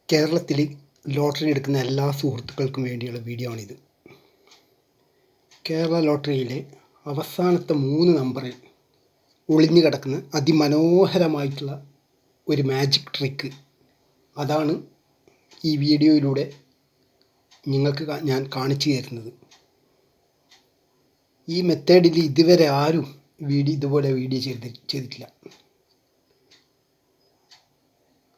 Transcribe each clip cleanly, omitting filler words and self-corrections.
കേരളത്തിൽ ലോട്ടറി എടുക്കുന്ന എല്ലാ സുഹൃത്തുക്കൾക്കും വേണ്ടിയുള്ള വീഡിയോ ആണിത്. കേരള ലോട്ടറിയിലെ അവസാനത്തെ 3 നമ്പറിൽ ഒളിഞ്ഞു കിടക്കുന്ന അതിമനോഹരമായിട്ടുള്ള ഒരു മാജിക് ട്രിക്ക്, അതാണ് ഈ വീഡിയോയിലൂടെ നിങ്ങൾക്ക് ഞാൻ കാണിച്ചു തരുന്നത്. ഈ മെത്തേഡിൽ ഇതുവരെ ആരും ഇതുപോലെ വീഡിയോ ചെയ്തിട്ടില്ല.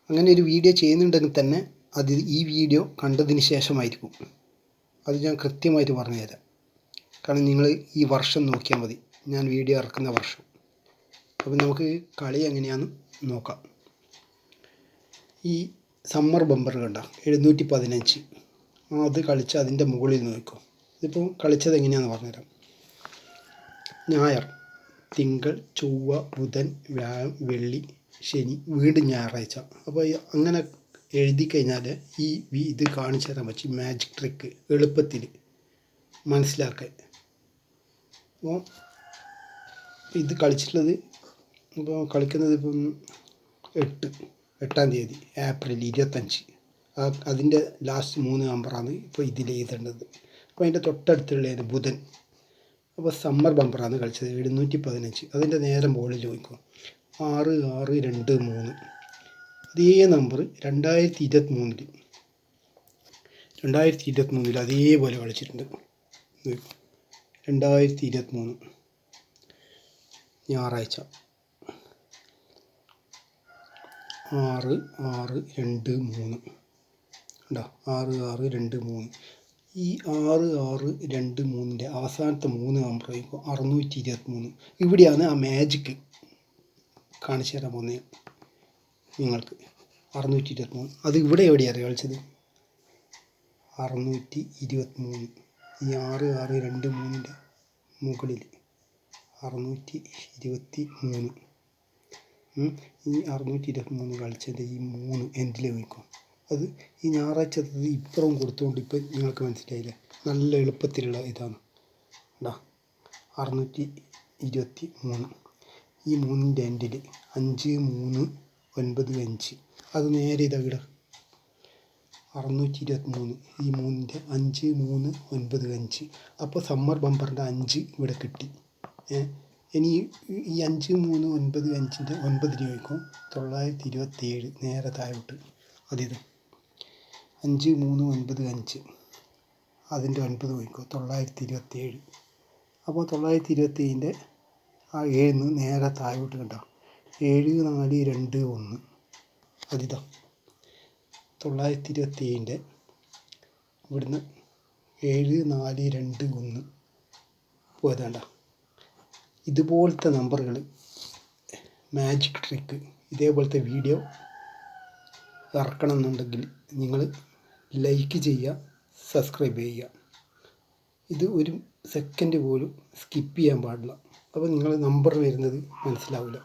അങ്ങനെ ഒരു വീഡിയോ ചെയ്യുന്നുണ്ടെങ്കിൽ തന്നെ അത് ഈ വീഡിയോ കണ്ടതിന് ശേഷമായിരിക്കും. അത് ഞാൻ കൃത്യമായിട്ട് പറഞ്ഞുതരാം. കാരണം നിങ്ങൾ ഈ വർഷം നോക്കിയാൽ മതി, ഞാൻ വീഡിയോ ഇറക്കുന്ന വർഷം. അപ്പം നമുക്ക് കളി എങ്ങനെയാണെന്ന് നോക്കാം. ഈ സമ്മർ ബമ്പർ കണ്ട 715, അത് കളിച്ച് അതിൻ്റെ മുകളിൽ നോക്കും. ഇതിപ്പോൾ കളിച്ചത് എങ്ങനെയാണെന്ന് പറഞ്ഞുതരാം. ഞായർ, തിങ്കൾ, ചൊവ്വ, ബുധൻ, വ്യാഴം, വെള്ളി, ശനി, വീണ്ടും ഞായറാഴ്ച. അപ്പോൾ അങ്ങനെ എഴുതി കഴിഞ്ഞാൽ ഇത് കാണിച്ചു തരാൻ പറ്റും. മാജിക് ട്രിക്ക് എളുപ്പത്തിൽ മനസ്സിലാക്കാൻ. അപ്പോൾ ഇത് കളിച്ചിട്ടുള്ളത്, ഇപ്പോൾ കളിക്കുന്നത് ഇപ്പം 8-ാം തീയതി ഏപ്രിൽ 25. അതിൻ്റെ ലാസ്റ്റ് 3 നമ്പറാണ് ഇപ്പോൾ ഇതിൽ എഴുതേണ്ടത്. അപ്പോൾ അതിൻ്റെ തൊട്ടടുത്തുള്ളത് ബുധൻ. അപ്പോൾ സമ്മർ ബമ്പറാണ് കളിച്ചത് 715. അതിൻ്റെ നേരെ മുകളിൽ നോക്കും 6623. അതേ നമ്പർ 2023 അതേപോലെ കളിച്ചിട്ടുണ്ട്. 2023 ഞായറാഴ്ച 6623 ഉണ്ടോ, 6623. ഈ 6623ൻ്റെ അവസാനത്തെ 3 നമ്പർ 623. ഇവിടെയാണ് ആ മാജിക്ക് കാണിച്ചു തരാൻ പോകുന്നത് നിങ്ങൾക്ക്. 623 അത് ഇവിടെ എവിടെയാണ് കളിച്ചത്? 623. ഈ 6623ൻ്റെ മുകളിൽ 623. ഈ 623 കളിച്ചത് ഈ 3 എൻഡിൽ വയ്ക്കും. അത് ഈ ഞായറാഴ്ച ഇപ്പുറം കൊടുത്തുകൊണ്ട് ഇപ്പം നിങ്ങൾക്ക് മനസ്സിലായില്ലേ, നല്ല എളുപ്പത്തിലുള്ള ഇതാണ്. 623. ഈ 3ൻ്റെ എൻഡിൽ 5395. അത് നേരെ ഇതാ 623. ഈ 3ൻ്റെ 5395. അപ്പോൾ സമ്മർ ബമ്പറിൻ്റെ 5 ഇവിടെ കിട്ടി. ഇനി ഈ 5395ൻ്റെ 9 രൂപയ്ക്കും 927 നേരെ താഴോട്ട്. അതിത് 5395 അതിൻ്റെ 9 പോയിക്കോ 927. അപ്പോൾ 927ൻ്റെ ആ 7 നേരെ താഴോട്ട് കണ്ടോ 7421. അതിതാ 927ൻ്റെ ഇവിടുന്ന് 7421 പോയതാണ്ട. ഇതുപോലത്തെ നമ്പറുകൾ മാജിക് ട്രിക്ക് ഇതേപോലത്തെ വീഡിയോ ഇറക്കണം എന്നുണ്ടെങ്കിൽ നിങ്ങൾ ലൈക്ക് ചെയ്യുക, സബ്സ്ക്രൈബ് ചെയ്യുക. ഇത് 1 സെക്കൻഡ് പോലും സ്കിപ്പ് ചെയ്യാൻ പാടില്ല. അപ്പോൾ നിങ്ങൾ നമ്പർ വരുന്നത് മനസ്സിലാവില്ല.